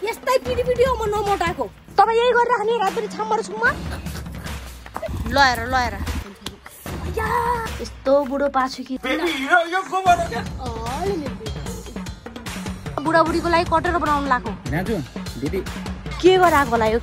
यस्तै पिडी हो म नमोटाको तपाईँ यही गरिराख्ने रातभरि छामर छुममा लएर यस्तो बुढो पाछु कि बुढाबुढीको लागि कटेर बनाउनु लाग्यो के गराएको होला यो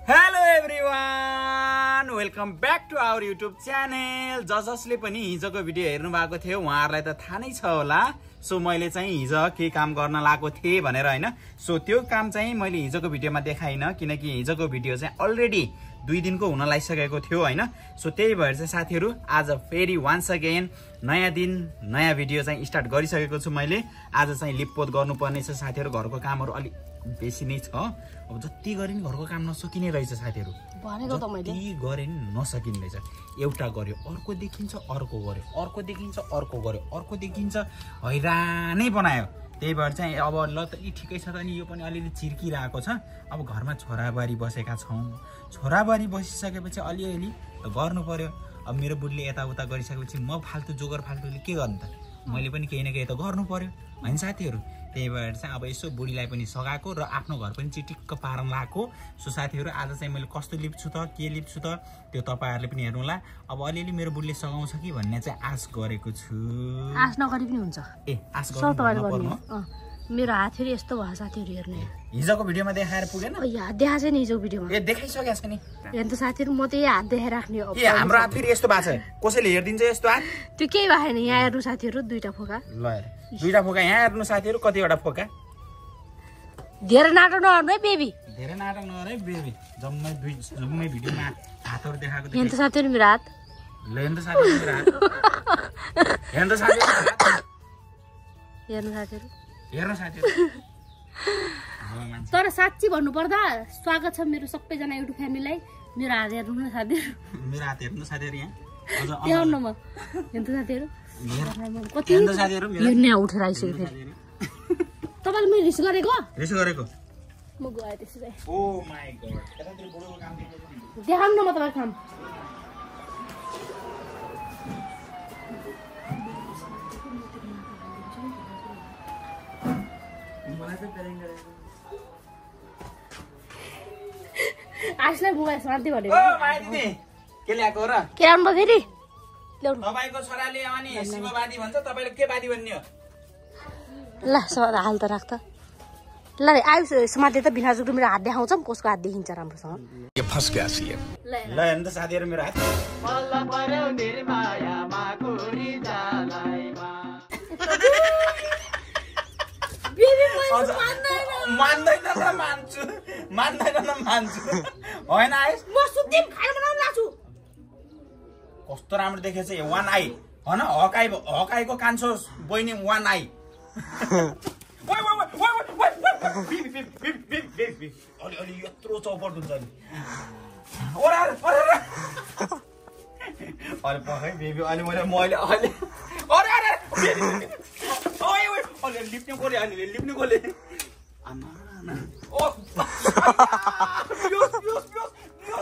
hello everyone welcome back to our YouTube channel जसले पनि हिजोको भिडियो हेर्नु भएको थियो उहाँहरूलाई त थाहा नै छ होला। सो मैले चाहिँ हिजो के काम गर्न लागेको थिएँ भनेर हैन। सो त्यो काम चाहिँ मैले हिजोको भिडियोमा देखाइन किनकि हिजोको भिडियो चाहिँ अलरेडी 2 दिनको हुन लागिसकेको थियो हैन। सो त्यही भएर चाहिँ साथीहरु आज फेरि वान्स अगेन नयाँ दिन नयाँ भिडियो चाहिँ स्टार्ट गरिसकेको छु मैले। आज चाहिँ लिपपोत गर्नुपर्ने छ साथीहरु। घरको कामहरु अलि बेसी नै छ। अब जति गरे नि घरको काम नसकिने रहेछ साथीहरु। भनेको त मैले जति गरे नि नसकिने रहेछ। एउटा गर्यो अर्को देखिन्छ, अर्को गर्यो अर्को देखिन्छ, अर्को गर्यो अर्को देखिन्छ, हैरानै बनायो। त्यही भएर चाहिँ अब ल त ठिकै छ त नि यो पनि अलिअलि चिर्किरहेको छ। अब घरमा छोराबारी बसेका छौं। छोराबारी बसिसकेपछि अलिअलि त गर्नु पर्यो। अब मेरो बुढीले यताउता गरिसकेपछि म फाल्तु जोगर फाल्तुले के गर्नु त? मैले पनि केही न केही त गर्नु पर्यो हैन साथीहरु। त्यही भएर चाहिँ अब यसो बुढीलाई पनि सगाएको र आफ्नो घर पनि चिटिक्क पार्न लाएको। सो साथीहरु आज चाहिँ मैले कस्तो लिप्छु त के लिप्छु त त्यो तपाईहरुले पनि हेर्नु होला। अब अलिअलि मेरो बुढीले सगाउँछ कि भन्ने चाहिँ आश गरेको छु। आश नगरी पनि हुन्छ। ए आश गर्नु मेरो हात फेरि यस्तो भयो साथीहरु हेर्नु। हिजोको भिडियोमा देखाएर पुगेन? याद देखाछ नि हिजोको भिडियोमा। ए देखाइसकेछ नि। हेर्नु त साथीहरु म त यही हात देखाइ राख्ने हो। ए हाम्रो हात फेरि यस्तो भएको छ। कसैले हेर्दिन्छ यस्तो हात? त्यो केही भएन। यहाँ हेर्नु साथीहरु दुईटा फोका। ल हेर। दुईटा फोका यहाँ हेर्नु साथीहरु कतिवटा फोका? धेरै नाटक नगर्नु है बेबी। धेरै नाटक नगर है बेबी। जम्मै भिडियोमा हातहरु देखाएको हेर्नु त साथीहरु मेरो हात। ल हेर्नु त साथीहरु मेरो हात। हेर्नु त साथीहरु। हेर्नु साथीहरु। हेर्नु साथीहरु। तर साच्ची भन्नु पर्दा स्वागत छ मेरो सबैजना युट्युब फ्यामिलीलाई। मेरो हात हेर्नु न साथीहरु। मेरो हात हेर्नु साथीहरु यहाँ। देखाउनु म। हेर्नु साथीहरु। कति हेर्नु साथीहरु मेरो यहाँ उठेर आइसक्यो फेरि। तपाईले मैले रिस गरेको? रिस गरेको। म गए त्यसै। Oh my God. कतातिर बुढोको काम देखाउनु। देखाउनु न म तपाईको काम। आजलाई बुवा शान्ति भनेको। ओ माया दिदी के ल्याएको र? के ल्याउनु भयो फेरि? ल्याउनु। तपाईको छोराले अनि शिववादी भन्छ, तपाईले के वादी भन्ने हो? ल हाल त राख त। ल आयु समाते त बिना जुटु मेरो हात देखाउँछ कसको हात देखिन्छ राम्रोसँग। यो फस गया सीएम। ल हेर्नु त साथीहरु मेरो हात। मल्ल पर्यो मेरो माया माकुरी जालाइमा। बेबी म मान्दैन त मान्छु। मान्दैन न मान्छु। हैन आइस म सुत्दिम खाना बनाउन लाग्छु। कस्तो राम्रो देखेछ यो वान आई हैन। हकाईको कान्छो बहिनी वान आई। अलि यत्रो चौपट हुन्छ नि। अरे पखै बेबी अलि मैले अलि लिप्ने कोले लिप्ने कोले आमा ओ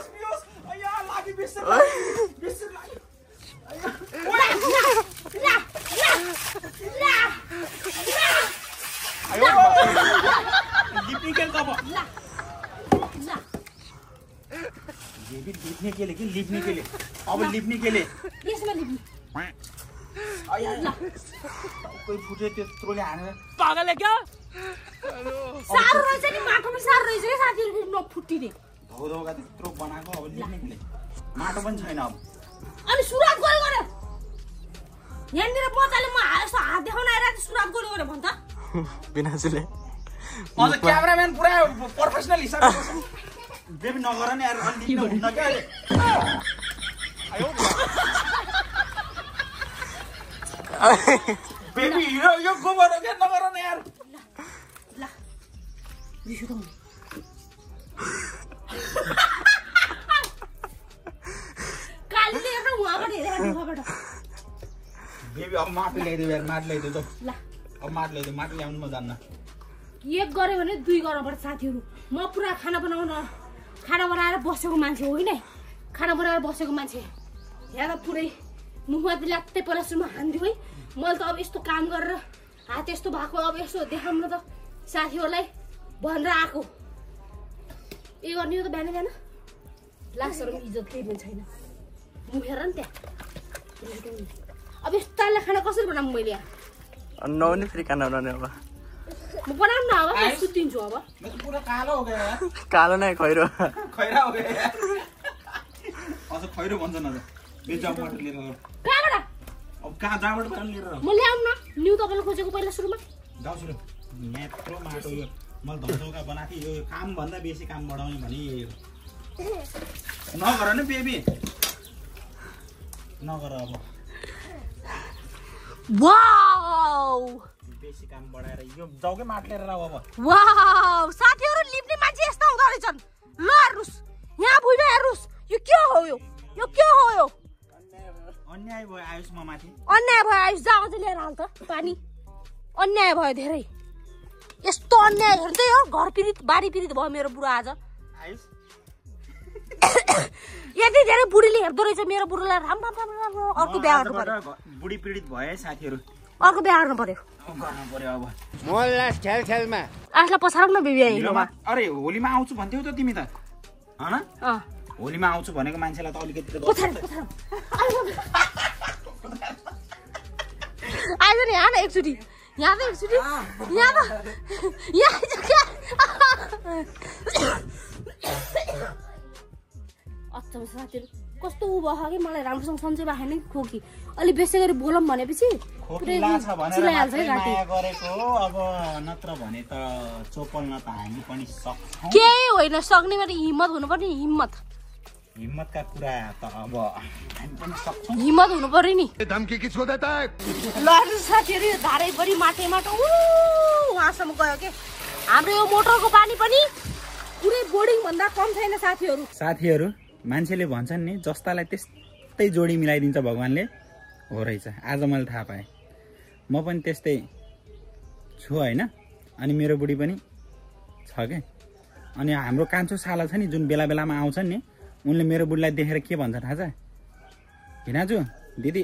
बियोस अया लागि बिस्तर लागि लिप्ने के कब लिप्ने के लिए लिप्ने के लिए अब लिप्ने के लिए यसमा लिप्ने अया कोही फुटे त्यत्रोले हानेर पागलले क्या सारो रहेछ नि माटोमा सारो रहेछ के साथीहरु नफुट्टिने धौधौका त्यत्रो बनाएको अब लिप्ने के लिए माटो पनि छैन अब अनि सुरुवात गरे यहाँनिर बचाले म हात देखाउन आइरहेको सुरुवात गरे भन्छ बिनाजुले अझ क्यामेराम्यान पुरा प्रोफेसनल हिसाबले बेबी नगर नि यार अलि लिप्न हुन्न के अहिले आयो बेबी यो गोबर के नगर न यार ल बिसुरो कालीले एउटा उहाँबाट हेरेर उहाँबाट बेबी अब माटो ल्याइदियो यार माटो ल्याइदियो त ल अब माटो ल्याइदियो माटो ल्याउनु म जान्न एक गरे भने दुई गर्नुपर्छ साथीहरु म पुरा खाना बनाएर बसेको मान्छे होइन है। खाना बनाएर बसेको मान्छे यहाँ त पुरै मुखमा ल्यात्तै पहिला सुरुमा हान्दियो है। मैले त अब यस्तो काम गरेर हात यस्तो भएको अब यसो देखाउन त साथीहरूलाई भनेर आएको। के गर्ने हो त बिहान बिहान लासहरू इज्जत केही पनि छैन मुखेर नि त्यहाँ। अब यस्तो खाना कसरी बनाऊँ मैले यहाँ नहुने फेरि खाना बनाउने अब म बनाऊँ न अब म सुतिन्छु अब पुरा कालो हो गयो कालो नै खैरो खैरा हो गयो अझ खैरो भन्छ न बेजाबाट लिएर कहाँबाट अब कहाँ जाबाट पानी लिएर म ल्याउँ न न्यू तपाईँले खोजेको पहिला सुरुमा जाऊ सुरु यत्रो माटो यो मैले धनचौका बनाएको थिएँ यो कामभन्दा बेसी काम बढाउने भने नगर न बेबी नगर अब वाउ बेसी काम बढाएर यो जाउकै माट लिएर आऊ अब वाउ साथीहरु लिप्ने मान्छे यस्ता हुँदो रहेछन्। ल हेर्नुस् यहाँ भुइँमा हेर्नुस् यो के हो यो के हो यो अन्याय भयो आयुषमा माथि अन्याय भयो आयुष जा अझै लिएर हाल त पानी अन्याय भयो धेरै यस्तो अन्याय हेर्दै हो घर पीडित बारी पीडित भयो मेरो बुढा आज आयुष यति धेरै बुढीले हेर्दो रहेछ मेरो बुढालाई राम राम राम राम अर्को बिहा गर्नु पर्यो बुढी पीडित भयो साथीहरु अर्को बिहा गर्नु पर्यो अब मोल्ला खेल खेलमा आजलाई पछाडौँ न बेबी हिलोमा अरे होलीमा आउँछु भन्थ्यौ त तिमी त हैन होलीमा आउँछु भनेको मान्छेलाई त अलिकति आइज नि यहाँ न एकचोटि यहाँ त एकचोटि यहाँ अच्छा साथीहरु कस्तो उ भयो कि मलाई राम्रोसँग सन्चै भएको नि खोकी अलि बेसी गरी बोलौँ भनेपछि चिलाइहाल्छ है घाँटी गरेको अब नत्र भने त चोपल्न त हामी पनि सक्छौं केही होइन सक्ने भने हिम्मत हुनुपर्ने हिम्मतका कुरा त अब हामी पनि सक्छौं हिम्मत हुनु पर्यो नि धम्की किसको देता है ल साथीहरु यो धारैभरि माटे माटो वहाँसम्म गयो के हाम्रो यो मोटरको पानी पनि पुरै बोर्डिङ भन्दा कम छैन साथीहरु मान्छेले भन्छन् नि जस्तालाई त्यस्तै जोडी मिलाइदिन्छ भगवानले हो रहेछ आज मैले थाहा पाएँ म पनि त्यस्तै छु हैन अनि मेरो बुढी पनि छ के अनि हाम्रो कान्छो साला छ नि जुन बेला बेलामा आउँछन् नि उनले मेरो बुढीलाई देखेर के भन्छ थाहा छ हिनाजु दिदी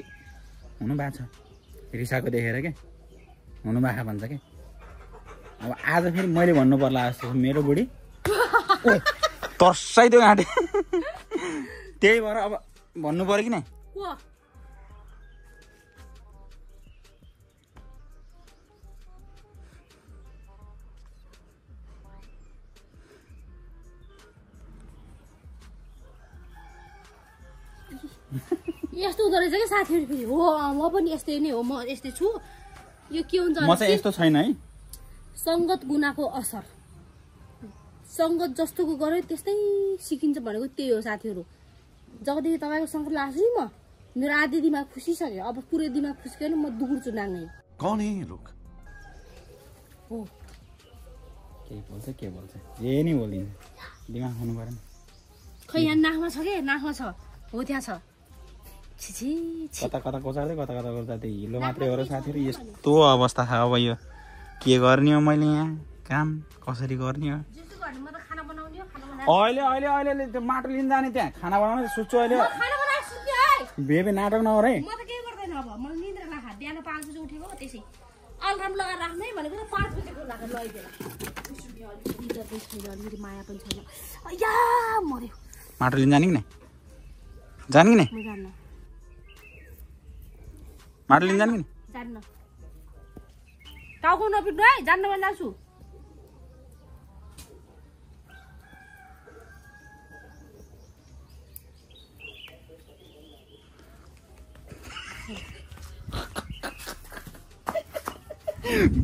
हुनु भएको छ रिसाको देखेर के हुनु भएको भन्छ के अब आज फेरि मैले भन्नु पर्ला जस्तो मेरो बुढी तर्साइदियो घाँटी त्यही भएर अब भन्नु पर्यो कि नै यस्तो हुँदो रहेछ कि साथीहरु फेरि हो म पनि यस्तै नै हो म यस्तै छु यो के हुन्छ म चाहिँ यस्तो छैन है संगत गुनाको असर संगत जस्तोको गरे त्यस्तै सिकिन्छ भनेको त्यही हो साथीहरु जबदेखि तपाईको संगत लाग्छ नि म मेरो आधी दिमाग खुसिसक्यो अब पुरै दिमाग खुसिक्यो नि म दुगुर्छु नाङ्गै कौन है ये लोग हो के बोल्छ जे नि बोलिन्छ दिमाग हुनु पर्यो नि खै यहाँ नाकमा छ के नाकमा छ हो त्यहाँ छ छिछि कता कोचार्दै कता गर्दा हिलो मात्रै हो र साथीहरु यस्तो अवस्था छ अब यो के गर्ने हो मैले यहाँ काम कसरी गर्ने हो अहिले त्यो माटो लिन जाने त्यहाँ खाना बनाउन सुत्छु अहिले बेबी नाटक नगर है म त के गर्दैन अब म निन्द्रा लाग्छ बिहान 5 बजे उठेको त्यसै अलार्म लगाएर राख्नै भनेको त 5 बजेको लाग्छ लैदेला मेरो माया पनि छैन या मर्यो माटो लिन जाने कि नै जाने कि नै म जान्न माटो लिन जाने कि नै जान्न टाउको नपिट्नु है जान्न भन्दा छु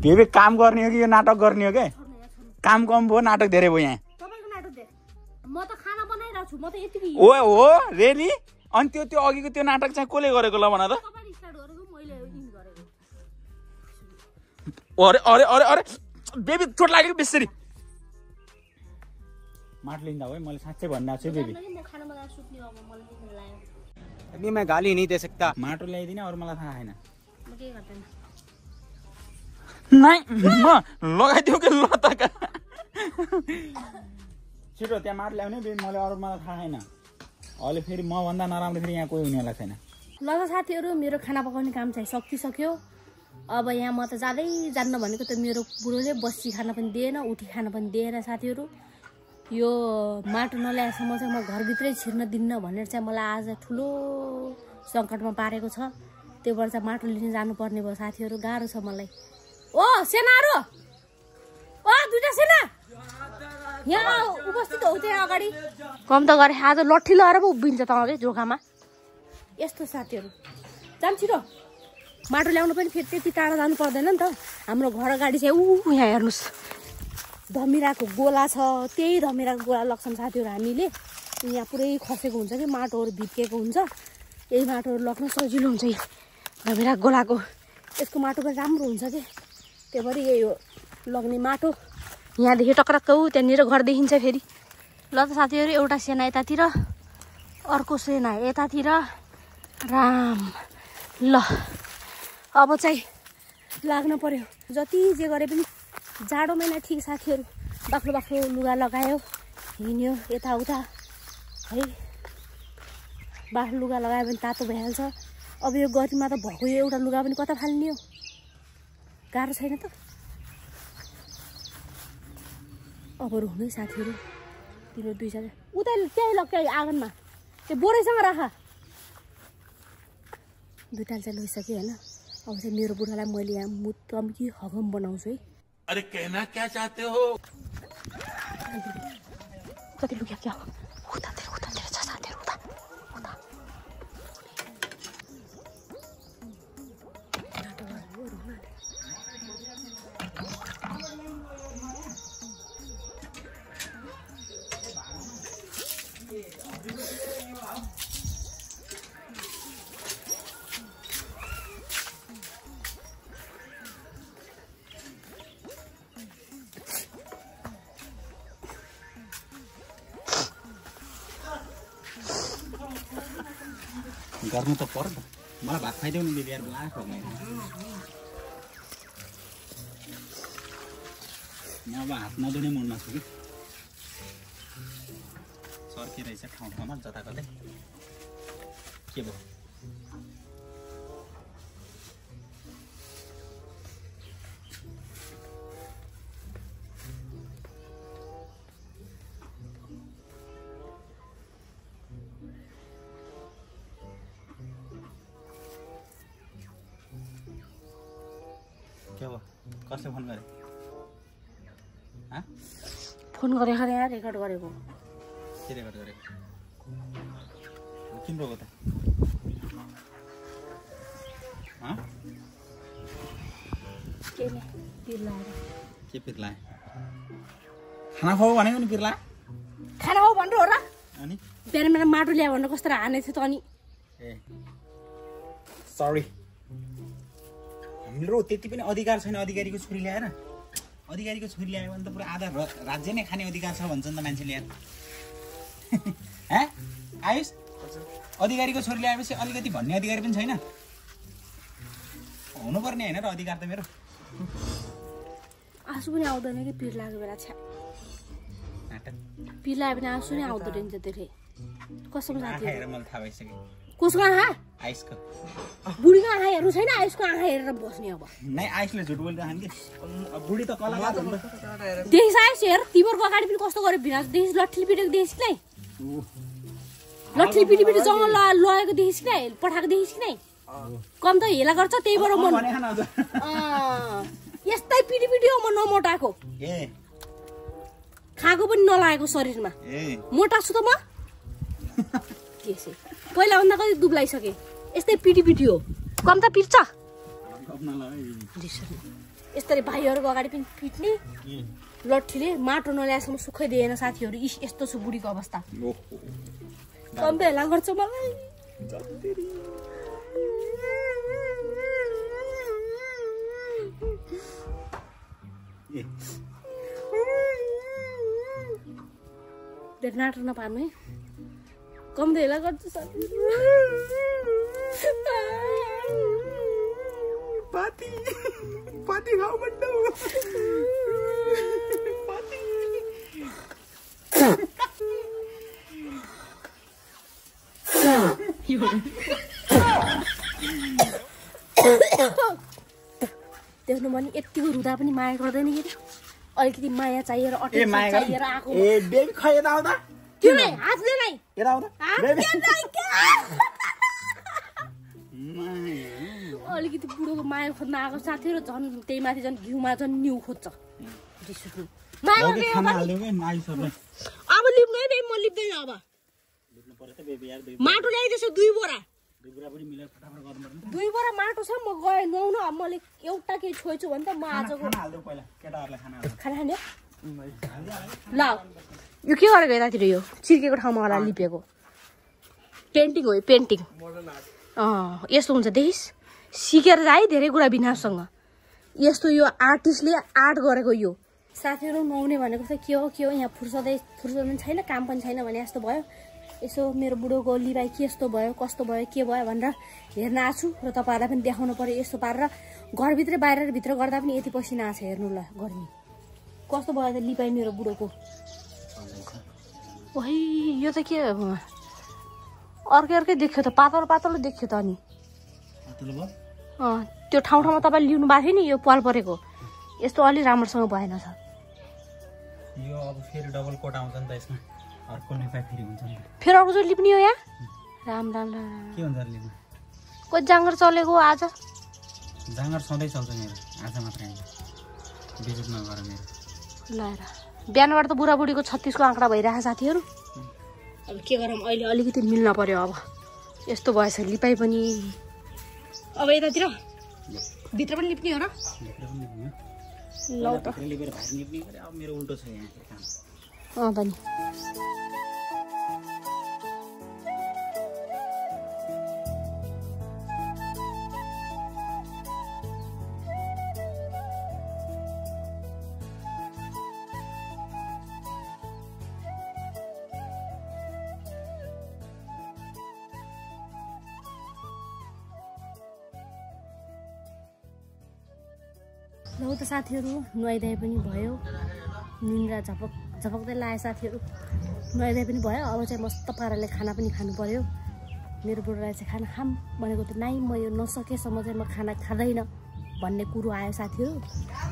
बेबी काम गर्ने हो कि यो नाटक गर्ने हो के काम कम भयो नाटक धेरै भयो यहाँ तपाईको नाटक दे म त खाना बनाइरा छु म त यतिकै ओ हो रेली अनि त्यो अघिको त्यो नाटक चाहिँ कसले गरेको ल भन त तपाईले स्टार्ट गरेको मैले इन गरेको अरे अरे अरे अरे बेबी चोट लाग्यो बेसरी माट लिँदा हो मैले साच्चै भनिरहेको छु बेबी म खाना बनाएर सुत्ने अब मलाई निद्रा लाग्यो अभी मैं गाली नहीं दे सकता माटो ल्याइदिने अरू मलाई थाहा छैन म के गर्दैन नाइ म लगाइदिउ के ल त छिटो त्यहाँ माट ल्याउने मैले अरू मलाई थाहा छैन अहिले फेरि मभन्दा नराम्रो फेरि यहाँ कोही हुनेवाला छैन। ल त साथीहरू मेरो खाना पकाउने काम चाहिँ सकिसक्यो। अब यहाँ म त जान्न भनेको त मेरो बुढोले बसी खान पनि दिएन उठी खान पनि दिएन। साथीहरू यो माटो नल्याएसम्म चाहिँ म घरभित्रै छिर्न दिन्न भनेर चाहिँ मलाई आज ठुलो सङ्कटमा पारेको छ। त्यो भएर चाहिँ माटो लिन जानुपर्ने भयो साथीहरू। गाह्रो छ मलाई। ओ सेनाहरू, ओ दुईटा सेना यहाँ उपस्थित हौ त्यहाँ अगाडि। कम त गरे आज लट्ठी लगाएर पो उभिन्छ त अझै जोखामा। यस्तो साथीहरू जाम छिटो माटो ल्याउनु पनि फेरि त्यति टाढा जानु पर्दैन नि त। हाम्रो घर अगाडि चाहिँ यहाँ हेर्नुहोस् धमिराको गोला छ। त्यही धमिराको गोला लग्छौँ साथीहरू हामीले। यहाँ पुरै खसेको हुन्छ कि माटोहरू भित्केको हुन्छ। यही माटोहरू लग्न सजिलो हुन्छ यही धमिराको गोलाको। यसको माटो पनि राम्रो हुन्छ कि त्यही भएर यही हो लग्ने माटो। यहाँदेखि टक्रक्क त्यहाँनिर घर देखिन्छ फेरि। ल त साथीहरू एउटा सेना यतातिर अर्को सेना यतातिर। राम ल अब चाहिँ लाग्न पर्यो। जति जे गरे पनि जाडो महिना ठिक साथीहरू। बाक्लो बाक्लो लुगा लगायो हिँड्यो यताउता है। बाक्लो लुगा लगायो भने तातो भइहाल्छ। अब यो गर्मीमा त भएको यो एउटा लुगा पनि कता फाल्ने हो। गाह्रो छैन त। अब रुनु साथीहरू तिम्रो दुईजना उता त्यहीँ लग त्यही आँगनमा त्यो बोरैसँग राख। दुईटा चाहिँ लैसकेँ होइन। अब चाहिँ मेरो बुढालाई मैले यहाँ मुत्तम कि हगम बनाउँछु है। अरे कहना क्या चाहते हो? कति लुक्या क्या उतातिर उतातिर छ साथीहरू उता उता। गर्नु त पर्छ। मलाई भात खाइदेऊ नि दिदी यार लाख हो। म अब हात नधुने मुडमा छु कि सर्किरहेछ ठाउँ ठाउँमा जता कतै। के भयो कसले फोन गरे? फोन गरेको यहाँ रेकर्ड गरेको। के रेकर्ड गरेको? किन रोको त? के नि पिर्ला के पिर्ला? खाना खाऊ भनेको नि पिर्ला। खाना खाऊ भनेर हो र? अनि बिहान बिहान माटो ल्यायो भनेर कस्तो हानेको थियो त। अनि ए सरी हाम्रो त्यति पनि अधिकार छैन। अधिकारीको छोरी ल्याएर अधिकारीको छोरी ल्यायो भने त पुरा आधा राज्य नै खाने अधिकार छ भन्छ नि त मान्छेले यार। आयुष अधिकारीको छोरी ल्याएपछि अलिकति भन्ने अधिकार पनि छैन? हुनुपर्ने होइन र अधिकार त मेरो। आँसु पनि आउँदैन कि पिर लागेको बेला छ्या। पिर लाग्यो भने आँसु नै आउँदो रहेछ धेरै। कसम साथी हेरेर मलाई थाहा भइसक्यो। कसको आँखा? आयुषको। बुढीको आँखा हेर्नु छैन आयुषको आँखा हेरेर बस्ने। अब नै आयुषले झुट बोलिरहन् कि बुढी त कलाकार हो नि त। देखिस् आयुष हेर तिमीहरूको अगाडि पनि कस्तो गरे भिनास देखिस्। लट्ठी पिटेको देखिस् कि नै? लट्ठी पिटी पिटी जङ्गल लगेको देखिस् कि नै? पठाएको देखिस् कि नै? कम त हेला गर्छ त्यही भएर म यस्तै पिटी पिटी हो म नमोटाएको। खाएको पनि नलागेको शरीरमा मोटा छु त म। त्यसै पहिला भन्दा कति दुब्लाइसके। यस्तै पिटी पिटी हो। कम त पिट्छ यस्तरी भाइहरूको अगाडि पनि पिट्ने। लट्ठीले माटो नल्याएसम्म सुखै दिएन साथीहरू। यस्तो छु बुढीको अवस्था। कम त हेला गर्छ मलाई। नाटक नपार्नु है। कम त हेला गर्छ साथीहरू। पाती पाती खाऊ बड्डो पाती देख्नु भने यतिको रुदा पनि माया गर्दैन कि अलिकति माया चाहिएर अटेन्सन चाहिएर आएको ए बेबी खै यता आउँदा त्यो नै हातले नै यता आउँदा बेबी अलिकति बुढोको माया खोज्न आएको साथीहरु झन् त्यही माथि झन् घिउमा झन् न्यु खोज्छ रिसुनु माया ओके खाना हाल्दिउ के नाइ सबले अब लिप्नु है म लिप्दैन अब लिप्नु पर्छ बेबी यार बेबी माटो ल्याइदिएछु 2 बोरा 2 बोरा पनि मिलेर फटाफट गर्नु पर्छ 2 बोरा माटो छ म गए नुहाउन अब मैले एउटा के छोइछु भने त म आजको खाना हाल्दिउ पहिला केटाहरुलाई खाना हाल्दिउ खाना खाने ल यो के गरेको यतातिर यो चिर्केको ठाउँमा होला लिपेको पेन्टिङ हो यो पेन्टिङ यस्तो हुन्छ देखिस् सिकेर जाए धेरै कुरा विनाशसँग यस्तो यो आर्टिस्टले आर्ट गरेको यो साथीहरु नुहाउने भनेको त के हो यहाँ फुर्सद पनि छैन काम पनि छैन भने जस्तो भयो यसो मेरो बुढोको लिबाई के यस्तो भयो कस्तो भयो के भयो भनेर हेर्न आछु र तपाईहरुलाई पनि देखाउन पर्यो यस्तो पारेर घरभित्र बाहिर भित्र गर्दा पनि यति पसिना आछ हेर्नु ल गर्मी कस्तो भयो त लिबाई मेरो बुढोको ओइ यो त के अर्कै देख्यो त पातलो देख्यो त अनि त्यो ठाउँमा तपाईले लिनु भएको थियो नि यो पाल परेको यस्तो अलि राम्रोसँग भएन छ यो अब फेरि डबल कोट आउँछ नि त यसमा अर्को निफा फेरि हुन्छ नि फेरि अर्को चाहिँ लिप्ने हो यहाँ राम के हुन्छ लिप्नु को जाँगर चलेको आज जाँगर सधैँ चल्छ मेरो आज मात्र हैन बिजुट नगर मेरो लाएर बिहानबाट त बुढाबुढीको 36 को आँकडा भइरहेको साथीहरु अब के गरौँ अहिले अलिकति मिल्न पर्यो अब यस्तो भएछ लिपाई पनि अब यतातिर भित्र पनि लिप्ने हो र ल त लिपेर भात लिप्ने गरे अब मेरो उल्टो छ यहाँ काम त नि ल त साथीहरु नुहाइदिए पनि भयो निन्द्रा झपक्दै लाए साथीहरु नुहाइदिए पनि भयो अब चाहिँ मस्त पाराले खाना पनि खानु पर्यो मेरो बुढालाई चाहिँ खाना खाम भनेको त नाइ म यो नसकेसम्म चाहिँ म खाना खाँदैन भन्ने कुरो आयो साथीहरु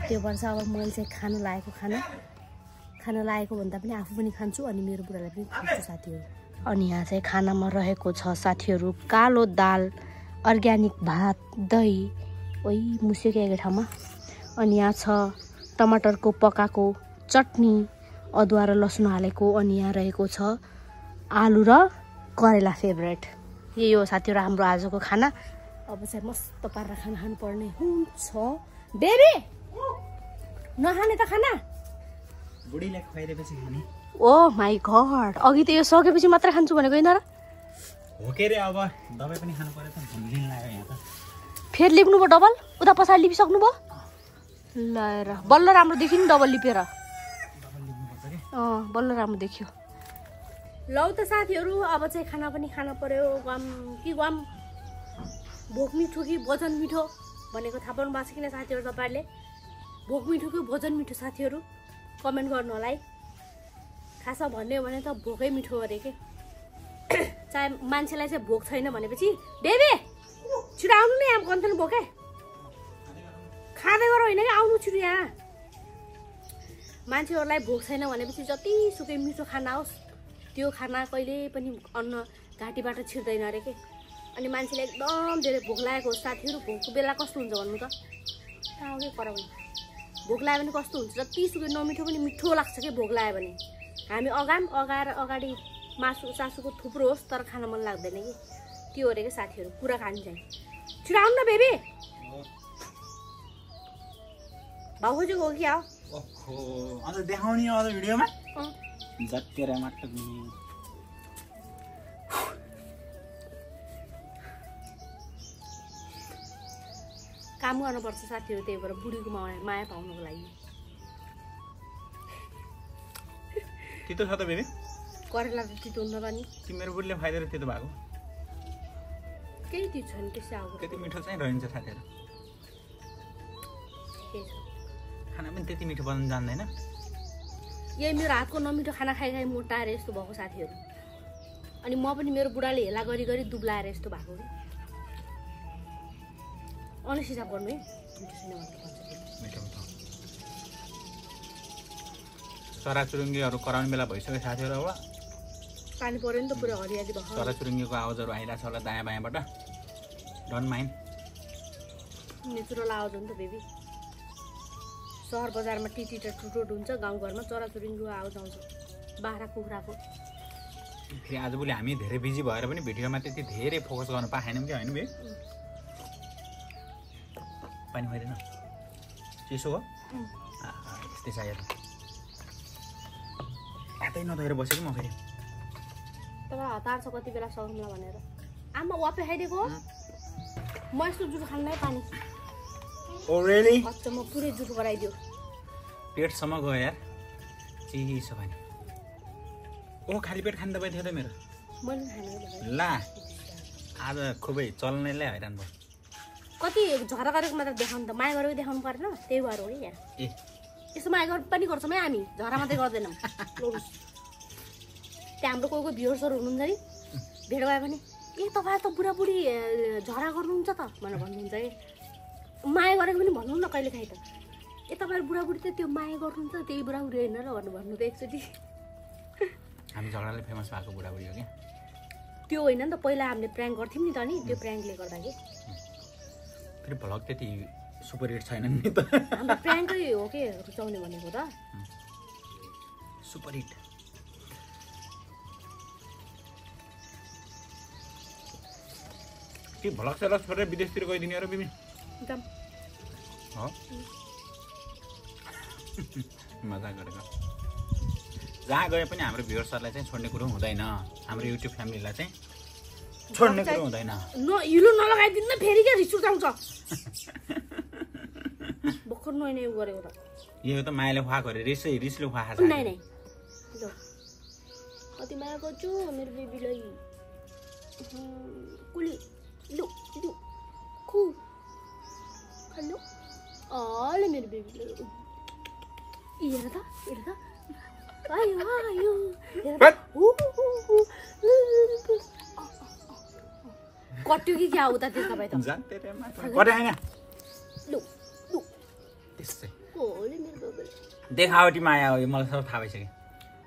त्यो भएर अब मैले चाहिँ खाना लागेको भन्दा पनि आफू पनि खान्छु अनि मेरो बुढालाई पनि खुवाउँछु साथीहरु अनि यहाँ चाहिँ खानामा रहेको छ साथीहरु कालो दाल अर्ग्यानिक भात दही ओइ मुसेको एक ठाउँमा अनि यहाँ छ टमाटरको पकाएको चटनी अदुवा र लसुन हालेको अनि यहाँ रहेको छ आलु र करेला फेभरेट यही हो साथीहरु हाम्रो आजको खाना अब चाहिँ मस्त पारेर खाना खानु पर्ने हुन्छ बेबी नखाने त खाना बुढीले खुवाइदिएपछि खाने ओ माय गॉड अघि त यो सकेपछि मात्र खान्छु भनेको हैन र हो के रे अब दबाई पनि खानु पर्यो त भुलिन लाग्यो यहाँ त फेरि लिप्नु भयो डबल उता पछाडि लिपिसक्नु भयो ल बल्ल राम्रो देखियो नि डबल लिपेर बल्ल राम्रो देखियो ल त साथीहरु अब चाहिँ खाना पनि खान पर्यो गम भोक मिठो कि भोजन मिठो भनेको थाहा पाउनु भएको छ किन साथीहरु तपाईहरुले भोक मिठो कि भोजन मिठो साथीहरु कमेन्ट गर्नु होला है खासा भन्ने हो भने त भोकै मिठो अरे के चाहे मान्छेलाई चाहिँ भोक छैन भनेपछि बेबी छिटो आउनु नि यहाँ कन्थन भोकै खाँदै गर होइन कि आउनु छिटो यहाँ मान्छेहरूलाई भोक छैन भनेपछि जति सुकै मिठो खाना होस् त्यो खाना कहिले पनि अन्न घाँटीबाट छिर्दैन अरे के अनि मान्छेले एकदम धेरै भोक लागेको होस् साथीहरु भोकको बेला कस्तो हुन्छ भन्नु त आउकै कराउने भोक लाग्यो भने कस्तो हुन्छ जति सुकै नमिठो पनि मिठो लाग्छ के भोक लाग्यो भने हामी अगाडि मासु सासुको थुप्रो होस् तर खान मन लाग्दैन कि त्यो हो रे के साथीहरु कुरा खानु चाहिँ छिटो आउनु न बेबी भाउ खोजेको हो कि आऊ ओहो अझ देखाउने अझ भिडियोमा जत्तेर मात्र काम गर्नुपर्छ साथीहरु त्यही भएर बुढीको माया पाउनको लागि तितो छ त बेबी करेला त तितो हुन्छ त नि तिम्रो बुढीले फाइदा तितो भएको केही तितो छैन त्यसै आउँछ त्यति मिठो चाहिँ रहन्छ साथीहरु के छ खाना पनि त्यति मिठो बनाउन जान्दैन यही मेरो हातको नमिठो खाना खाइ खाइ मोटाएर यस्तो भएको साथीहरू अनि म पनि मेरो बुढाले हेला गरी गरी दुब्लाएर यस्तो भएको कि अनेस हिसाब गर्नु है चराचुरुङ्गीहरू कराउने बेला भइसक्यो साथीहरू अब पानी पर्यो नि त पुरा हरियाली भएको चराचुरुङ्गीको आवाजहरू आइरहेको छ होला दायाँ बायाँबाट डोन्ट माइन्ड नेचुरल आवाज हो नि त बेबी सहर बजारमा टिटी र टुटोट हुन्छ गाउँघरमा चराचुरुङ्गीको आवाज आउँछ बाख्रा कुखुराको फेरि आजभोलि हामी धेरै बिजी भएर पनि भिडियोमा त्यति धेरै फोकस गर्न पाएनौँ कि होइन बे पानी भइरहेन चिसो हो यस्तै चाहियो हातै नधोएर बसेको म फेरि तर हतार छ कति बेला सकिँला भनेर आमा वापे खाइदिएको म यस्तो जुठो खान्नै पानी म पुरै जुठो गराइदियो पेटसम्म गयो यार चिसो पानी ओ खाली पेट खानु तपाईँ थियो त मेरो मैले खाने ला आज खुबै चल्नेलाई हैरान भयो कति झरा गरेको मात्र देखाउनु त माया गरेको देखाउनु परेन त्यही भएर हो यार ए यसो माया पनि गर्छौँ है हामी झरा मात्रै गर्दैनौँ त्यहाँ हाम्रो कोही कोही भ्युवर्सहरू हुनुहुन्छ नि भेट भयो भने ए तपाईँ त बुढाबुढी झरा गर्नुहुन्छ त भनेर भन्नुहुन्छ कि माया गरेको पनि भन्नु न कहिले काहीँ त ए तपाईँहरू बुढाबुढी त त्यो माया गर्नुहुन्छ त्यही बुढाबुढी होइन र भन्नु त एकचोटि हामी झगडाले फेमस भएको बुढाबुढी हो क्या त्यो होइन नि त पहिला हामीले प्र्याङ्क गर्थ्यौँ नि त नि त्यो प्र्याङ्कले गर्दा कि फेरि भ्लग त्यति सुपर हिट छैन नि त हाम्रो प्र्याङ्कै हो के रुचाउने भनेको त सुपर हिट के भ्लग सेलग छोडेर विदेशतिर गइदिने हो र बिमी हो मजा गरेको जहाँ गए पनि हाम्रो भ्युअर्सहरूलाई चाहिँ छोड्ने कुरो हुँदैन हाम्रो युट्युब फ्यामिलीलाई चाहिँ छोड्ने कुरो हुँदैन हिलो नलगाइदिनु फेरि क्या रिस उठाउँछ भर्खर नयाँ नयाँ गरेको त यो त मायाले खुवाएको अरे रिसले खुवाएको छ नै कति माया गर्छु मेरो बेबीलाई कुली लु लु खु हेलो अले मेरो बेबीलाई हेर त आयो आयो कट्यो कि क्या उता त्यो तपाईँ त देखावटी माया हो यो मलाई सब थाहा भइसक्यो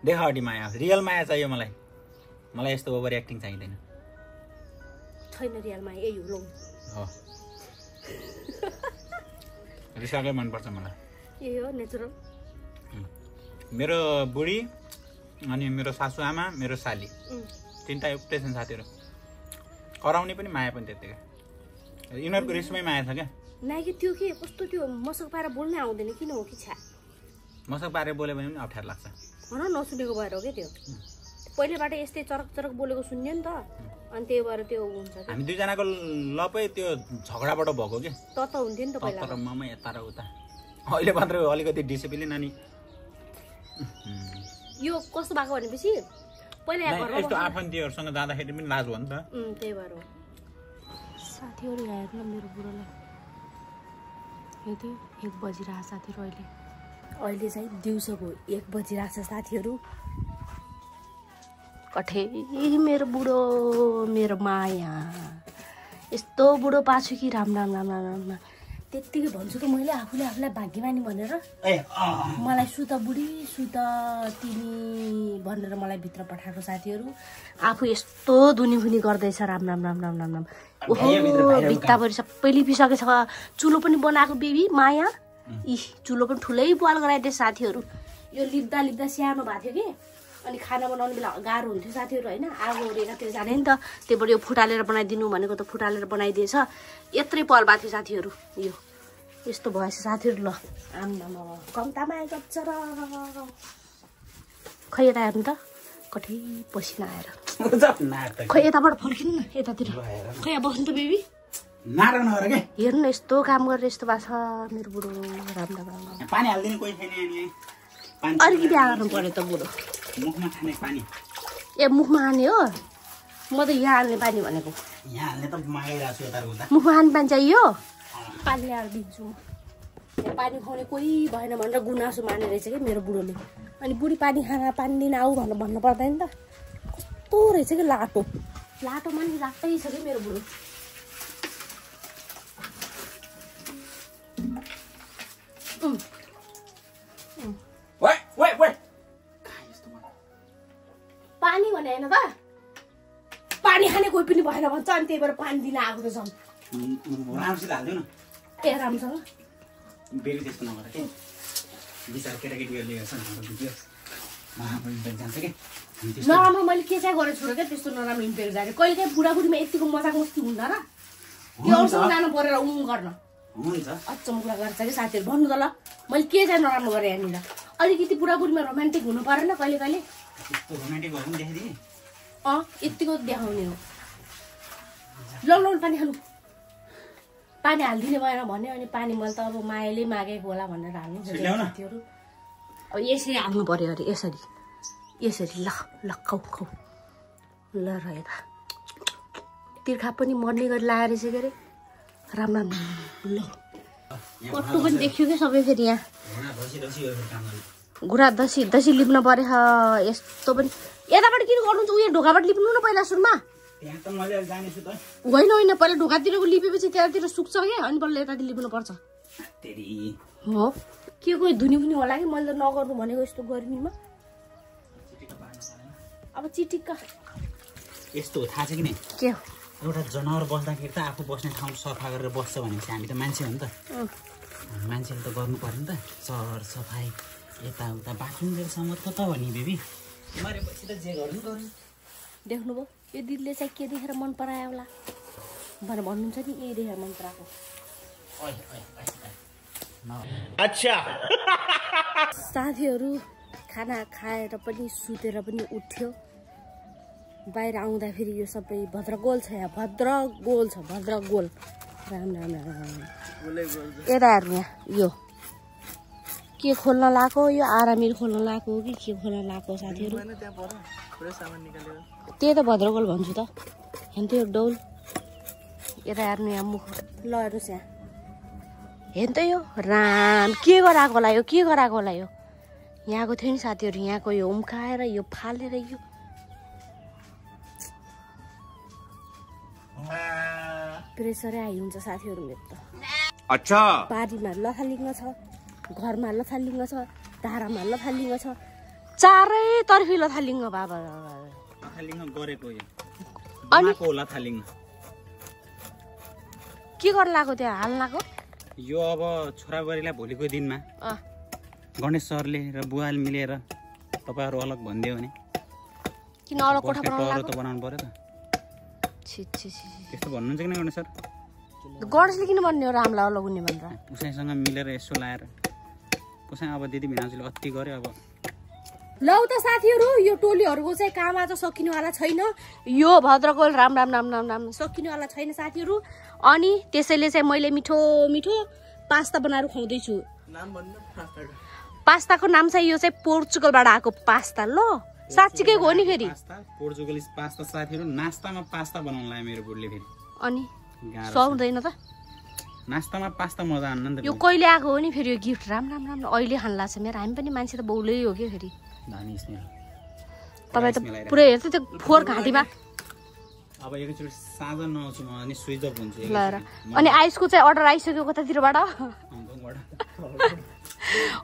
देखावटी माया रियल माया चाहियो मलाई यस्तो ओभर एक्टिङ चाहिँदैन छैन रियल माया यही हो रिसाकै मनपर्छ मलाई यही हो नेचुरल मेरो बुढी अनि मेरो सासु आमा मेरो साली तिनवटा एउटै छन् साथीहरू कराउने पनि माया पनि त्यत्तिकै यिनीहरूको रिसमै माया छ क्या नाइ कि त्यो के कस्तो त्यो मसक पारेर बोल्नै आउँदैन किन हो कि छ्या मसक पारेर बोल्यो भने पनि अप्ठ्यारो लाग्छ भन नसुनेको भएर हो क्या त्यो पहिलेबाट यस्तै चरक चरक बोलेको सुन्यो नि त अनि त्यही भएर त्यो हुन्छ हामी दुईजनाको लपै त्यो झगडाबाट भएको कि त हुन्थ्यो नि त पहिला तर ममा यता र उता अहिले मात्र अलिकति डिसिप्लिन अनि यो कस्तो भएको भनेपछि पहिला यस्तो आफन्तीहरूसँग जाँदाखेरि पनि लाज हो नि त त्यही भएर हो साथीहरू हेर्न मेरो बुढोलाई हेर्दै 1 बजिरहेको साथीहरू अहिले चाहिँ दिउँसोको 1 बजिरहेको छ साथीहरू कठे मेरो बुढो मेरो माया यस्तो बुढो पाछु कि राम राम राम राम राम त्यत्तिकै भन्छु त मैले आफूलाई भाग्यमानी भनेर मलाई सुत बुढी सुत तिमी भनेर मलाई भित्र पठाएको साथीहरू आफू यस्तो धुनीफुनी गर्दैछ राम राम राम राम राम राम ओहो भित्ताभरि सबै लिपिसकेछ चुलो पनि बनाएको बेबी माया चुलो पनि ठुलै बोल गराइदिए साथीहरू यो लिप्दा सानो भएको थियो कि अनि खाना बनाउने बेला गाह्रो हुन्थ्यो साथीहरू होइन आगो एकातिर जाने नि त त्यहीबाट यो फुटालेर बनाइदिनु भनेको त फुटालेर बनाइदिएछ यत्रै पल भएको थियो साथीहरू यो यस्तो भएछ साथीहरू ल आम्मा कम्ता माया गर्छ र खै यता हेर्नु त कठै पसिना आएर खै यताबाट फर्किनु न यतातिर खै बस्नु त बेबी हेर्नु न यस्तो काम गरेर यस्तो भएको छ मेरो बुढो राम्रो पानी हाल्दिनु कोही छैन अलिकति बिहा गर्नु पर्यो त बुढो मुखमा खाने पानी ए मुखमा हाल्ने हो म त यहाँ हाल्ने पानी भनेको यहाँ हाल्ने त मागिरहेको छु यता उता मुखमा हाल्ने पानी चाहियो पानी ल्याएर दिन्छु म पानी खुवाउने कोही भएन भनेर गुनासो माने रहेछ कि मेरो बुढोले अनि बुढी पानी खाना पानी दिन आऊ भनेर भन्नु पर्दैन त कस्तो रहेछ कि लाटो मान्छे लाग्दै छ कि मेरो बुढो पानी भने होइन त पानी खाने कोही पनि भएन भन्छ अनि त्यही भएर पानी दिन आएको त झन् राम्रोसित हाल्दिउ न ए राम्रोसँग बेरी त्यस्तो नगर के बिचार केटाकेटीहरूले हेर्छ जान्छ कि नराम्रो मैले के चाहिँ गरेको छु र क्या त्यस्तो नराम्रो इम्प्याक्ट जाने कहिले काहीँ बुढाबुढीमा यतिको मजाक मस्ती हुँदैन र त्यो अरूसँग जानु परेर गर्न हुन्छ अचम्म कुरा गर्छ कि साथीहरू भन्नु त ल मैले के चाहिँ नराम्रो गरेँ यहाँनिर अलिकति बुढाबुढीमा रोमान्टिक हुनु परेन कहिले कहिले यतिको देखाउने हो लौलाउनु पानी खानु पानी हालिदिने भएन भन्यो अनि पानी मैले त अब मायाले मागेको होला भनेर हाल्नु साथीहरू अब यसरी हाल्नु पर्यो अरे यसरी ल खाउ ल रहेगा तिर्खा पनि मर्ने गरी लाएर रहेछ के अरे राम्रो ल कट्टु पनि देखियो कि सबै फेरि यहाँ घुरा दसी लिप्न परेछ यस्तो पनि यताबाट किन गर्नुहुन्छ उयो ढोकाबाट लिप्नु न पहिला सुरुमा होइन पहिला ढोकातिरको लिपेपछि त्यतातिर सुक्छ क्या अनि पहिला यतातिर लिप्नु पर्छ हो के कोही धुनी पनि होला कि मैले त नगर्नु भनेको यस्तो गर्मीमा अब चिटिक्का यस्तो हो थाहा छ कि नै के हो एउटा जनावर बस्दाखेरि त आफू बस्ने ठाउँ सफा गरेर बस्छ भनेपछि हामी त मान्छे हो नि त मान्छेले त गर्नु पर्यो नि त सर सफाइ यताउता बाथरुमसम्म त भने बेबी मरेपछि त जे गर्नु देख्नुभयो यो दिदीले चाहिँ के देखेर मन परायो होला भनेर भन्नुहुन्छ नि यही देखेर मन पराएको अच्छा साथीहरू खाना खाएर पनि सुतेर पनि उठ्यो बाहिर आउँदाखेरि यो सबै भद्रगोल छ यहाँ भद्रगोल राम यता हेर्नु यहाँ यो के खोल्न लाएको यो आरामिल खोल्न लाएको हो कि के खोल्न लाएको साथीहरू त्यही त भद्रगोल भन्छु त हेर्नु त्यो डौल यता हेर्नु यहाँ मुख ल हेर्नुहोस् यहाँ हेर्नु त यो राम के गराएको होला यो यहाँको थियो नि साथीहरू यहाँको यो उम्काएर यो फालेर यो प्रेसरै हाई हुन्छ साथीहरू मेरो त अच्छा बारीमा लथालिङ्ग छ घरमा लथालिङ्ग छ धारामा लथालिङ्ग छ चारैतर्फी लथालिङ्ग बाबा गरेको अनि लथालिङ्ग के गर्न लाग्यो त्यहाँ हाल्नको यो अब छोराबुहारीलाई भोलिको दिनमा गणेश सरले र बुवाले मिलेर तपाईँहरू अलग भनिदियो भने किन अलग कोठा त बनाउनु पर्यो त त्यस्तो भन्नुहुन्छ कि गणेश सर गणेशले किन भन्ने हो रामलाई अलग हुने भनेर पुसाइसँग मिलेर यसो लाएर पुसाइ अब दिदी भिनाजुले अति गर्यो अब लौ त साथीहरू यो टोलीहरूको चाहिँ काम आज सकिनेवाला छैन यो भद्रगोल राम सकिनेवाला छैन साथीहरू अनि त्यसैले चाहिँ मैले मिठो पास्ता बनाएर खुवाउँदैछु पास्ताको नाम चाहिँ यो चाहिँ पोर्चुगलबाट आएको पास्ता ल साँच्चीकै हो नि फेरि पोर्चुगलिज पास्ता साथीहरू नास्तामा पास्ता बनाउन लाग्यो मेरो बुढीले फेरि अनि सुहाउँदैन त नास्तामा पास्ता मजा आन्न नि त यो कहिले आएको हो नि फेरि यो गिफ्ट राम अहिले खान लाग्छ मेरो हामी पनि मान्छे त बौलै हो कि फेरि तपाईँ त पुरै हेर्छ त्यो फोहोर घाँटीमा अब एकैचोटि साँझ नआउँछु म अनि स्विच अफ हुन्छु ल अनि आइसको चाहिँ अर्डर आइसक्यो कतातिरबाट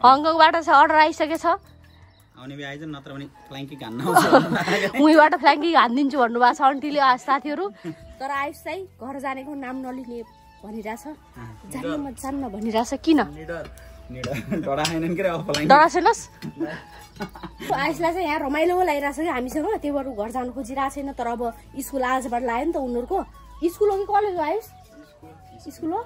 हङकङबाट चाहिँ अर्डर आइसकेछ आउने बे आइज नत्र भने फ्ल्याङ्की घान्न उहीबाट फ्ल्याङ्की हानिदिन्छु भन्नुभएको छ आन्टीले साथीहरू तर आयुष चाहिँ घर जानेको नाम नलिने भनिरहेछ जान्न भनिरहेछ किन डराएनस् आयुषलाई चाहिँ यहाँ रमाइलो लागिरहेछ कि हामीसँग त्यही भएर घर जानु खोजिरहेको छैन तर अब स्कुल आजबाट लाग्यो नि त उनीहरूको स्कुल हो कि कलेज हो आयुष स्कुल हो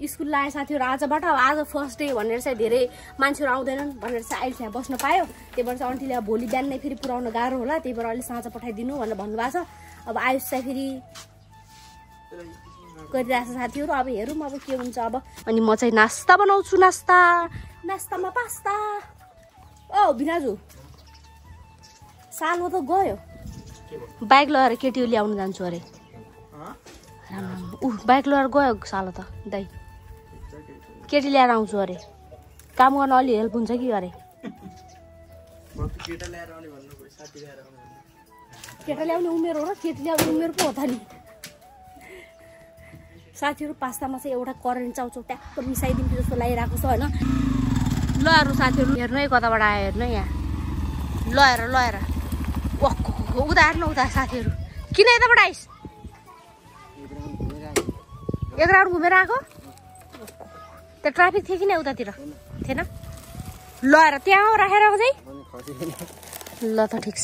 स्कुल लाग्यो साथीहरू आजबाट अब आज फर्स्ट डे भनेर चाहिँ धेरै मान्छेहरू आउँदैनन् भनेर चाहिँ अहिले यहाँ बस्न पायो त्यही भएर चाहिँ आन्टीले अब भोलि बिहान नै फेरि पुऱ्याउन गाह्रो होला त्यही भएर अहिले साँझ पठाइदिनु भनेर भन्नुभएको छ अब आयुष चाहिँ फेरि गरिरहेको छ साथीहरू अब हेरौँ अब के हुन्छ अब अनि म चाहिँ नास्ता बनाउँछु नास्तामा पास्ता ओ भिनाजु सालो त गयो बाइक लगाएर केटी ल्याउनु जान्छु अरे बाइक लगाएर गयो सालो त दाइ केटी ल्याएर आउँछु अरे काम गर्न अलि हेल्प हुन्छ कि अरे केटा ल्याएर आउने भन्नु भयो साथी ल्याएर आउने केटा ल्याउने उमेर हो र केटी ल्याउने उमेर पो हो त नि साथीहरू पास्तामा चाहिँ एउटा करेन्ट चाउचाउ ट्याक्क मिसाइदिन्छु जस्तो लागिरहेको छ होइन ल हेर्नु साथीहरू हेर्नु है कताबाट आयो हेर्नु यहाँ ल हेर उता हेर्नु उता साथीहरू किन यताबाट आइस एक राउन्ड घुमेर आएको त्यो ट्राफिक थियो कि न उतातिर थिएन ल हेर त्यहाँ राखेर चाहिँ ल त ठिक छ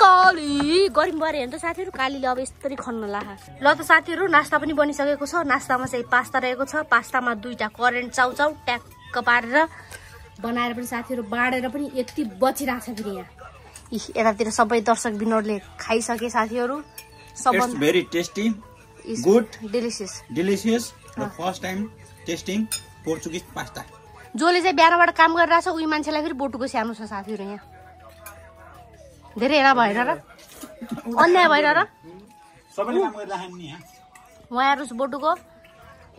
काली गरिम गऱ्यो भने त साथीहरू कालीले अब यस्तरी खन्न ला ल त साथीहरू नास्ता पनि बनिसकेको छ नास्तामा चाहिँ पास्ता रहेको छ पास्तामा 2टा करेन्ट चाउचाउ ट्याक्क पारेर बनाएर पनि साथीहरू बाँडेर पनि यति बचिरहेको छ फेरि यहाँ यतातिर सबै दर्शक बिनोडले खाइसके साथीहरू It's very tasty, good, delicious the first time tasting Portuguese pasta. जसले चाहिँ बिहानबाट काम गरिरहेछ उही मान्छेलाई फेरि बोटुको स्याहार्नु छ साथीहरू यहाँ धेरै हेरा भएर र अन्याय भएर र सबैले काम गरिराख्नु नि यहाँ उहाँ हेर्नुहोस् बोटुको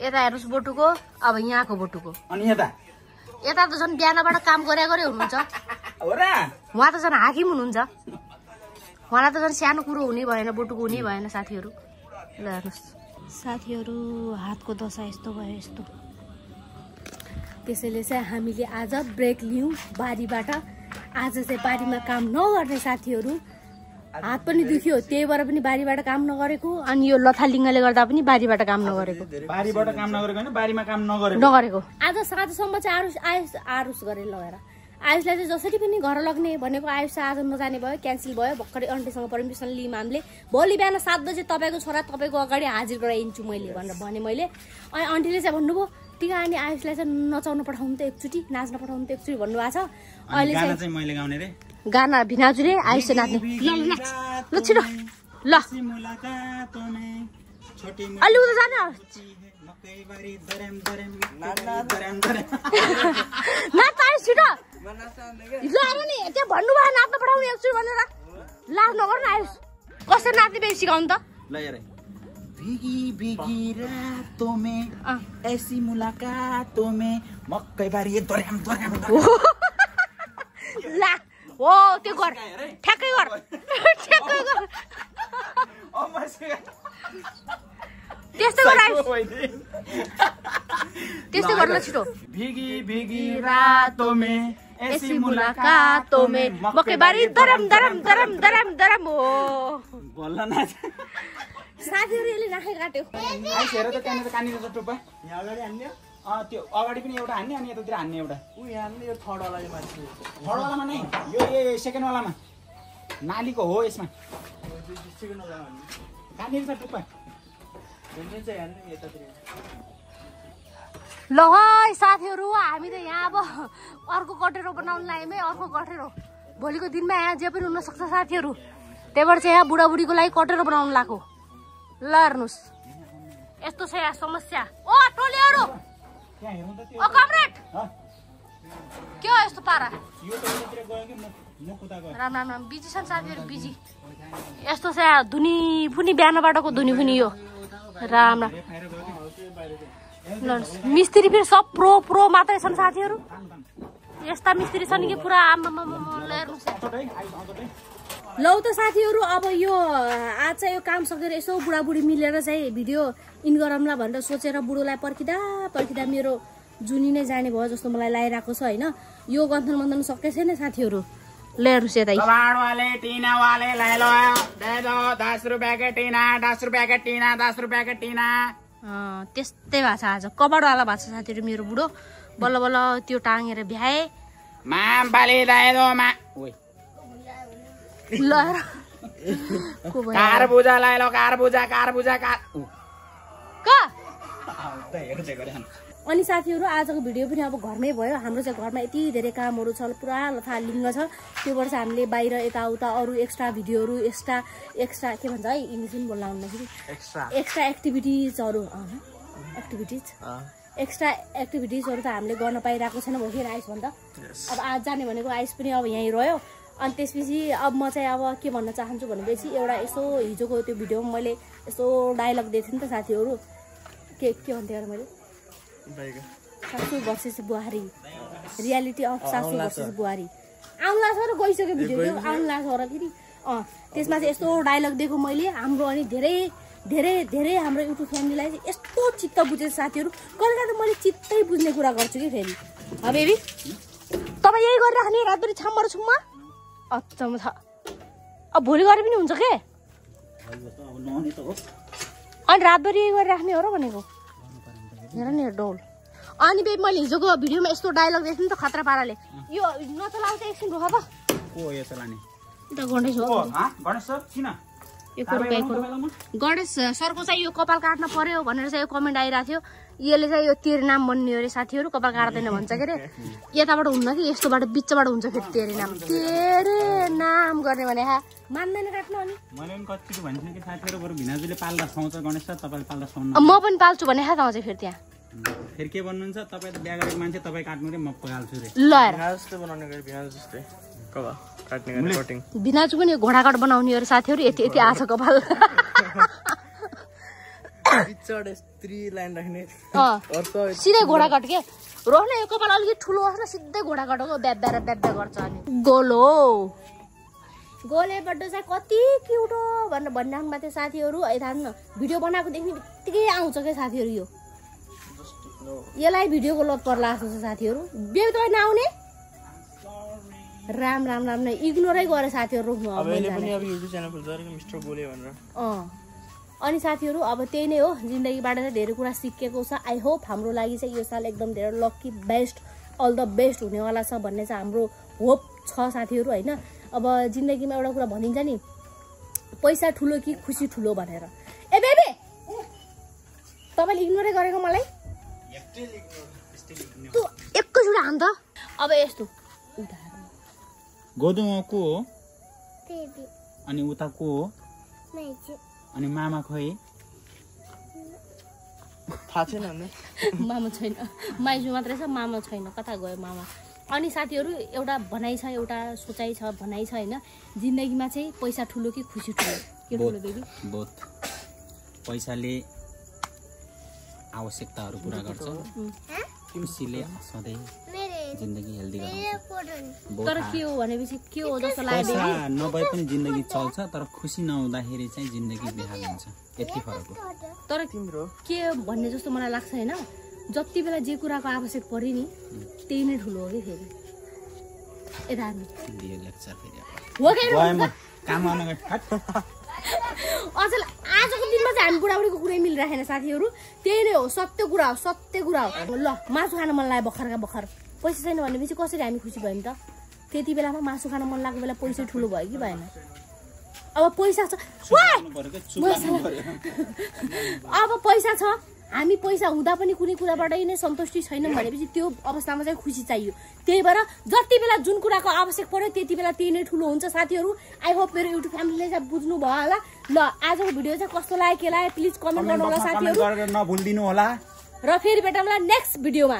यता हेर्नुहोस् बोटुको अब यहाँको बोटुको अनि यता त झन् बिहानबाट काम गरे हुनुहुन्छ हो र उहाँ त झन् हाकिम हुनुहुन्छ उहाँलाई त झन् सानो कुरो हुने भएन बोटुको हुने भएन साथीहरू ल हेर्नुहोस् साथीहरू हातको दशा यस्तो भयो यस्तो त्यसैले चाहिँ हामीले आज ब्रेक लियौँ बारीबाट आज चाहिँ बारीमा काम नगर्ने साथीहरू हात पनि दुख्यो त्यही भएर पनि बारीबाट काम नगरेको अनि यो लथालिङ्गले गर्दा पनि बारीबाट काम नगरेको बारीबाट काम नगरेको हैन बारीमा काम नगरेको आज साँझसम्म चाहिँ आरुस गरेर लगेर आयुषलाई चाहिँ जसरी पनि घर लग्ने भनेको आयुष आज नजाने भयो क्यान्सल भयो भर्खरै आन्टीसँग पर्मिसन लियौँ हामीले भोलि बिहान 7 बजे तपाईँको छोरा तपाईँको अगाडि हाजिर गराइदिन्छु मैले भनेर भने मैले अनि आन्टीले चाहिँ भन्नुभयो टिका अनि आयुषलाई चाहिँ नचाउनु पठाउनु त एकचोटि नाच्न पठाउनु त एकचोटि भन्नुभएको छ अहिले चाहिँ मैले गाउने रे गाना भिनाजुले आयुष नाच्ने ल छिटो ल अलि उता जाने नाच्छ आयुष छिटो ल नि त्यो भन्नुभयो नाच्न पठाउने एकचोटि भनेर लाज नगर्नु आयुष कसरी नाच्ने बेसी सिकाउनु त ल हेर भीगी भीगी रातों में ऐसी मुलाकातों में मकैबारी दर्याम ला हो त्यो गर ठ्याक्कै गर त्यस्तो गर त्यस्तो गर ल छिटो भीगी भीगी रातों में ऐसी मुलाकातों में मकैबारी दरम हो बोल्न नाच साथीहरु यसले नाखै काट्यो आइस हेर त त्यहाँनिर कानिर छ टुप्पा यहाँ अगाडि हान्ने त्यो अगाडि पनि एउटा हान्ने अनि यतातिर हान्ने एउटा उ यहाँ हान्ने यो थर्ड वाला मान्छे थर्ड वालामा नै यो सेकेन्ड वालामा नालीको हो यसमा सेकेन्ड वाला हान्ने कानिर छ टुप्पा जुन चाहिँ हान्ने यतातिर ल है साथीहरु हामी त यहाँ अब अर्को कटेरो बनाउन लाग्यौँ है अर्को कटेरो भोलिको दिनमा यहाँ जे पनि हुन सक्छ साथीहरु त्यही भएर चाहिँ यहाँ बुढाबुढीको लागि कटेरो बनाउन लाग्यो ल हेर्नुस् यस्तो छ यहाँ समस्या ओ टोलीहरु त्यहाँ हेर्नु त त्यो ओ कमरेड के हो यस्तो पारा यो त यतातिर गयो कि म कुता गयो राम राम राम बिजी छन् साथीहरु बिजी यस्तो छ यहाँ धुनी फुनी बिहानबाटको धुनी फुनी यो राम राम ल मिस्त्री फेरि सब प्रो मात्रै छन् साथीहरु यस्ता मिस्त्री छन् कि पुरा आम्मा ल हेर्नुस् लौ त साथीहरु अब यो आज चाहिँ यो काम सकेर यसो बुढाबुढी मिलेर चाहिँ भिडियो इन गरौँला भनेर सोचेर बुढोलाई पर्खिदा मेरो जुनी नै जाने भयो जस्तो मलाई लागिरहेको छ हैन यो गन्थन मन्थन सके छैन साथीहरु ल हेर्नुस् यतै कबाड वाले टीना वाले ले लो दे दो 10 रुपैयाँ के टीना 10 रुपैयाँ के टीना 10 रुपैयाँ के टीना त्यस्तै भएको छ आज कबाडवाला भएको छ साथीहरु मेरो बुढो बल्ल बल्ल त्यो टाङेर भ्याए माम बाली दे दो मा ओइ ल कारबुजा ले लो कारबुजा अनि साथीहरु आजको भिडियो पनि अब घरमै भयो हाम्रो चाहिँ घरमा यति धेरै कामहरु छ पुरा लथालिङ्ग छ त्यो भएर चाहिँ हामीले बाहिर यताउता अरु एक्स्ट्रा भिडियोहरु एक्स्ट्रा के भन्छ है इङ्ग्लिश पनि बोल्न आउँदैन फेरि एक्स्ट्रा एक्टिभिटिजहरु त हामीले गर्न पाइरहेको छैन भोकेर आइस भन्दा अब आज जाने भनेको आइस पनि अब यहीँ रह्यो अनि त्यसपछि अब म चाहिँ अब के भन्न चाहन्छु भनेपछि एउटा यसो हिजोको त्यो भिडियोमा मैले यसो डायलग दिएको थिएँ नि त साथीहरु के भन्थे यार मैले सासू भर्सेस बुहारी रियालिटी अफ सासू भर्सेस बुहारी आउनु लाग्छ र गइसक्यो भिडियो त्यो आउनु लाग्छ र फेरि त्यसमा चाहिँ यस्तो डायलग दिएको मैले हाम्रो अनि धेरै धेरै धेरै हाम्रो युट्युब फ्यामिलीलाई चाहिँ यस्तो चित्त बुझेको साथीहरू कहिले त मैले चित्तै बुझ्ने कुरा गर्छु कि फेरि बेबी तपाईँ यही गरिराख्ने रातभरि छामर छुममा अचम्म छ अब भोलि गरे पनि हुन्छ के अनि रातभरि यही गरिराख्ने हो र भनेको हेर नि डोल अनि बेबी मैले हिजोको भिडियोमा यस्तो डायलग देख्छु नि त खतरा पाराले यो नचलाउ त एकछिन रोख त को यो चलाने गणेश हो गणेश सर किन यो गणेश सरको चाहिँ यो कपाल काट्न पर्यो भनेर चाहिँ यो कमेन्ट आइरहेको थियो यसले चाहिँ यो तेरे नाम बन्ने अरे साथीहरू कपाल काट्दैन भन्छ के अरे यताबाट हुन्न कि यस्तोबाट बिचबाट हुन्छ फेरि तेरे नाम गर्ने भने मान्दैन काट्नु अनि मैले पनि कति भनिसकेँ कि साथीहरू बरु भिनाजुले पाल्दा सुहाउँछ गणेश सर तपाईँले पाल्दा सुहाउनु म पनि पाल्छु भने आउँछ फेरि त्यहाँ फेरि के भन्नुहुन्छ तपाईँ त बिहा गरेको मान्छे तपाईँ काट्नु रे म पाल्छु रे ल हेर जस्तै बनाउने गरी भिनाजु जस्तै कपा काट्ने गरी कटिङ भिनाजु पनि घोडाकाट बनाउने अरे साथीहरू यति यति आछ कपाल पिक्चर 3 लाइन राख्ने सिधै घोडाकाट के रोक्न यो कपाल अलिकति ठुलो होस् न सिधै घोडाकाटको ब्याब्या गर्छ अनि गोलो गोले बड्डो चाहिँ कति क्युट हो भनेर भनिराख्नु भएको थियो साथीहरू यता न भिडियो बनाएको देख्ने बित्तिकै आउँछ क्या साथीहरू यो यसलाई भिडियोको लत पर्ला जस्तो छ साथीहरू बेबी तपाईँ नआउने राम राम राम नै इग्नोरै गरे साथीहरू रोक्नु अब अहिले पनि अब युट्युब च्यानल खोल्छ रे मिस्टर गोले भनेर अनि साथीहरू अब त्यही नै हो जिन्दगीबाट चाहिँ धेरै कुरा सिकेको छ आई होप हाम्रो लागि चाहिँ यो साल एकदम धेरै lucky best all the best हुनेवाला छ भन्ने चाहिँ हाम्रो होप छ साथीहरू होइन अब जिन्दगीमा एउटा कुरा भनिन्छ नि पैसा ठुलो कि खुसी ठुलो भनेर ए बेबी तपाईँले इग्नोरै गरेको मलाई एकैचोटि हान त अब यस्तो गोदुमा को हो अनि उता को हो अनि मामा खोइ थाहा छैन भने मामा छैन माइजू मात्रै छ मामा छैन कता गयो मामा अनि साथीहरू एउटा भनाइ छ एउटा सोचाइ छ भनाइ छ होइन जिन्दगीमा चाहिँ पैसा ठुलो कि खुसी ठुलो के ठुलो बेबी बोथ पैसाले आवश्यकताहरू पुरा गर्छ खुसीले सधैँ जिन्दगी हेल्दी गराउँछ तर के हो भनेपछि के हो जस्तो लाग्यो पैसा नभए पनि जिन्दगी चल्छ तर खुसी नहुँदाखेरि चाहिँ जिन्दगी बेहाल हुन्छ यति फरक हो तर तिम्रो के भन्ने जस्तो मलाई लाग्छ होइन जति बेला जे कुराको आवश्यक पर्यो नि त्यही नै ठुलो हो कि फेरि यता अचेल आजको दिनमा चाहिँ हामी बुढाबुढीको कुरै मिलिराखेन साथीहरू त्यही नै हो सत्य कुरा हो ल मासु खान मन लाग्यो भर्खर पैसा छैन भनेपछि कसरी हामी खुसी भयौँ त त्यति बेलामा मासु खान मन लागेको बेला पैसा ठुलो भयो कि भएन अब पैसा छ अब पैसा छ हामी पैसा हुँदा पनि कुनै कुराबाटै नै सन्तुष्टि छैनौँ भनेपछि त्यो अवस्थामा चाहिँ खुसी चाहियो त्यही भएर जति बेला जुन कुराको आवश्यक पर्यो त्यति बेला त्यही नै ठुलो हुन्छ साथीहरू आई होप मेरो युट्युब फ्यामिलीले चाहिँ बुझ्नु भयो होला ल आजको भिडियो चाहिँ कस्तो लाग्यो के लाग्यो प्लिज कमेन्ट गर्नु होला साथीहरू नभुलिदिनु होला र फेरि भेटौँला नेक्स्ट भिडियोमा